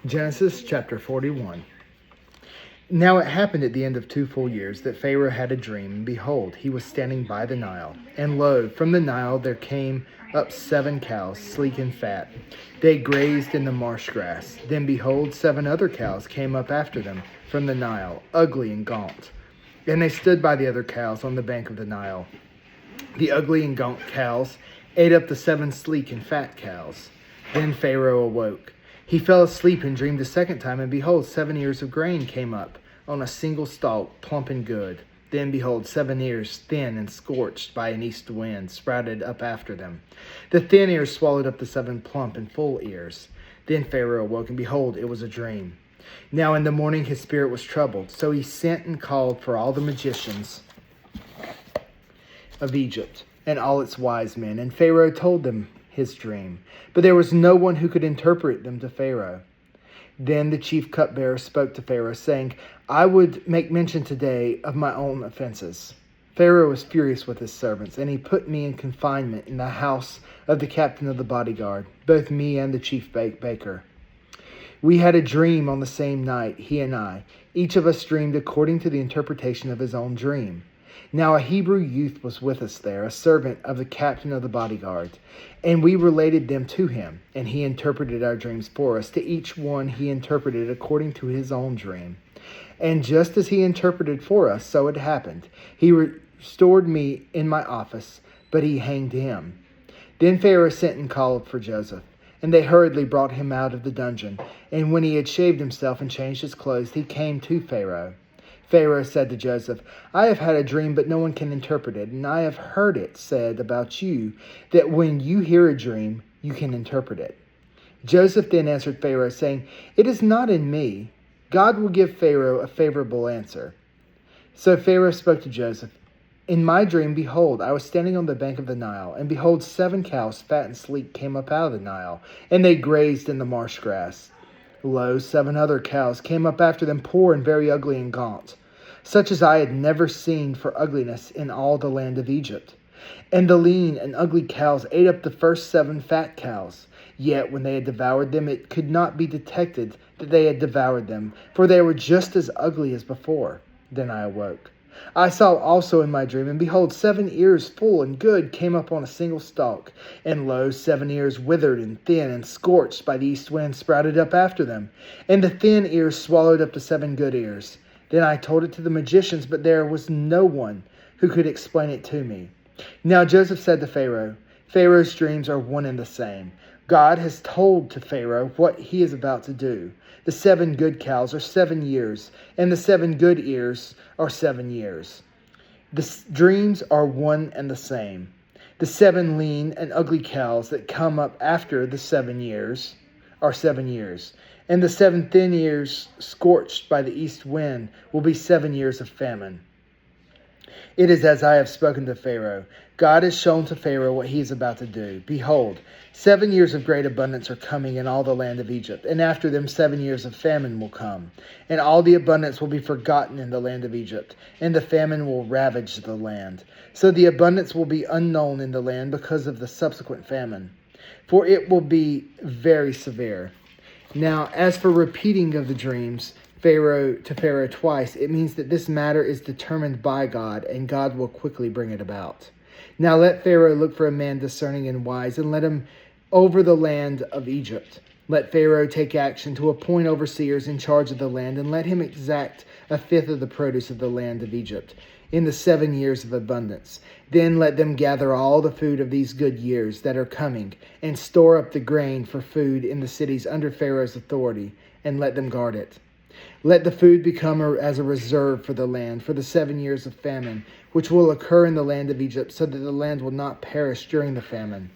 Genesis chapter 41. Now it happened at the end of 2 full years that Pharaoh had a dream, and behold, he was standing by the Nile. And lo, from the Nile there came up 7 cows, sleek and fat. They grazed in the marsh grass. Then behold, 7 other cows came up after them from the Nile, ugly and gaunt. And they stood by the other cows on the bank of the Nile. The ugly and gaunt cows ate up the 7 sleek and fat cows. Then Pharaoh awoke. He fell asleep and dreamed a second time, and behold, 7 ears of grain came up on a single stalk, plump and good. Then behold, 7 ears, thin and scorched by an east wind, sprouted up after them. The thin ears swallowed up the 7 plump and full ears. Then Pharaoh awoke, and behold, it was a dream. Now in the morning his spirit was troubled, so he sent and called for all the magicians of Egypt and all its wise men, and Pharaoh told them his dream, but there was no one who could interpret them to Pharaoh. Then the chief cupbearer spoke to Pharaoh, saying, I would make mention today of my own offenses. Pharaoh was furious with his servants, and he put me in confinement in the house of the captain of the bodyguard, both me and the chief baker. We had a dream on the same night, he and I. Each of us dreamed according to the interpretation of his own dream. Now a Hebrew youth was with us there, a servant of the captain of the bodyguard, and we related them to him, and he interpreted our dreams for us. To each one he interpreted according to his own dream. And just as he interpreted for us, so it happened. He restored me in my office, but he hanged him. Then Pharaoh sent and called for Joseph, and they hurriedly brought him out of the dungeon. And when he had shaved himself and changed his clothes, he came to Pharaoh. Pharaoh said to Joseph, I have had a dream, but no one can interpret it, and I have heard it said about you that when you hear a dream, you can interpret it. Joseph then answered Pharaoh, saying, It is not in me. God will give Pharaoh a favorable answer. So Pharaoh spoke to Joseph, In my dream, behold, I was standing on the bank of the Nile, and behold, 7 cows, fat and sleek, came up out of the Nile, and they grazed in the marsh grass. Lo, 7 other cows came up after them, poor and very ugly and gaunt, such as I had never seen for ugliness in all the land of Egypt. And the lean and ugly cows ate up the first 7 fat cows. Yet when they had devoured them, it could not be detected that they had devoured them, for they were just as ugly as before. Then I awoke. I saw also in my dream, and behold, 7 ears full and good came up on a single stalk. And lo, 7 ears withered and thin and scorched by the east wind sprouted up after them. And the thin ears swallowed up the 7 good ears. Then I told it to the magicians, but there was no one who could explain it to me. Now Joseph said to Pharaoh, Pharaoh's dreams are one and the same. God has told to Pharaoh what he is about to do. The 7 good cows are 7 years, and the 7 good ears are 7 years. The dreams are one and the same. The 7 lean and ugly cows that come up after the 7 years are 7 years. And the 7 thin ears scorched by the east wind will be 7 years of famine. It is as I have spoken to Pharaoh. God has shown to Pharaoh what he is about to do. Behold, 7 years of great abundance are coming in all the land of Egypt, and after them 7 years of famine will come. And all the abundance will be forgotten in the land of Egypt, and the famine will ravage the land. So the abundance will be unknown in the land because of the subsequent famine, for it will be very severe. Now, as for repeating of the dreams, Pharaoh twice, it means that this matter is determined by God, and God will quickly bring it about. Now let Pharaoh look for a man discerning and wise, and let him over the land of Egypt. Let Pharaoh take action to appoint overseers in charge of the land, and let him exact 1/5 of the produce of the land of Egypt in the 7 years of abundance. Then let them gather all the food of these good years that are coming, and store up the grain for food in the cities under Pharaoh's authority, and let them guard it. Let the food become as a reserve for the land, for the 7 years of famine, which will occur in the land of Egypt, so that the land will not perish during the famine.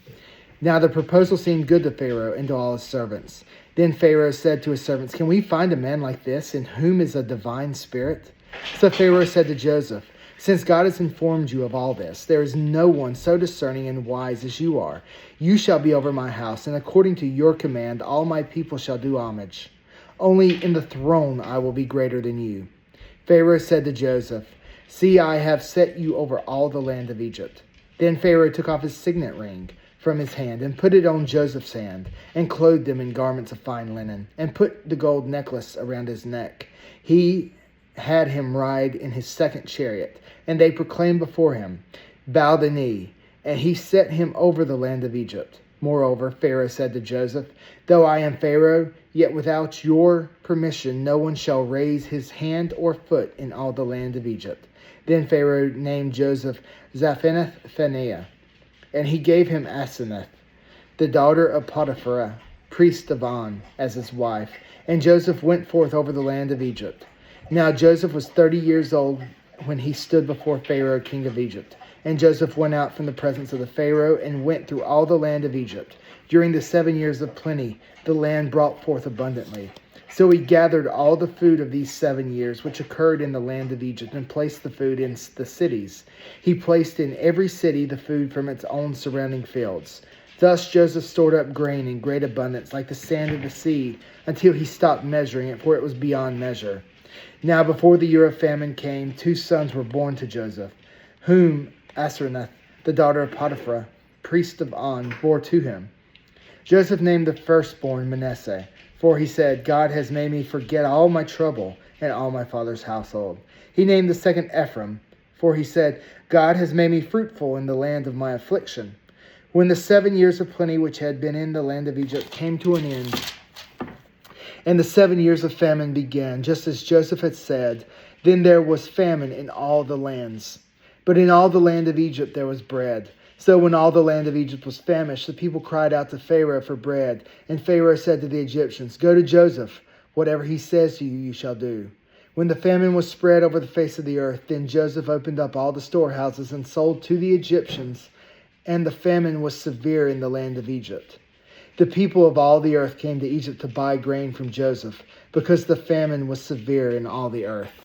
Now the proposal seemed good to Pharaoh and to all his servants. Then Pharaoh said to his servants, Can we find a man like this, in whom is a divine spirit? So Pharaoh said to Joseph, Since God has informed you of all this, there is no one so discerning and wise as you are. You shall be over my house, and according to your command, all my people shall do homage. Only in the throne I will be greater than you. Pharaoh said to Joseph, See, I have set you over all the land of Egypt. Then Pharaoh took off his signet ring from his hand, and put it on Joseph's hand, and clothed him in garments of fine linen, and put the gold necklace around his neck. He had him ride in his second chariot, and they proclaimed before him, "Bow the knee," and he set him over the land of Egypt. Moreover, Pharaoh said to Joseph, "Though I am Pharaoh, yet without your permission no one shall raise his hand or foot in all the land of Egypt." Then Pharaoh named Joseph Zaphenath-Phaneah, and he gave him Asenath, the daughter of Potiphar, priest of On, as his wife. And Joseph went forth over the land of Egypt. Now Joseph was 30 years old when he stood before Pharaoh, king of Egypt. And Joseph went out from the presence of the Pharaoh and went through all the land of Egypt. During the 7 years of plenty, the land brought forth abundantly. So he gathered all the food of these 7 years, which occurred in the land of Egypt, and placed the food in the cities. He placed in every city the food from its own surrounding fields. Thus Joseph stored up grain in great abundance, like the sand of the sea, until he stopped measuring it, for it was beyond measure. Now before the year of famine came, 2 sons were born to Joseph, whom Asenath, the daughter of Potiphar, priest of On, bore to him. Joseph named the firstborn Manasseh, for he said, "God has made me forget all my trouble and all my father's household." He named the second Ephraim, for he said, "God has made me fruitful in the land of my affliction." When the 7 years of plenty which had been in the land of Egypt came to an end, and the 7 years of famine began, just as Joseph had said, then there was famine in all the lands. But in all the land of Egypt there was bread. So when all the land of Egypt was famished, the people cried out to Pharaoh for bread. And Pharaoh said to the Egyptians, "Go to Joseph. Whatever he says to you, you shall do." When the famine was spread over the face of the earth, then Joseph opened up all the storehouses and sold to the Egyptians, and the famine was severe in the land of Egypt. The people of all the earth came to Egypt to buy grain from Joseph, because the famine was severe in all the earth.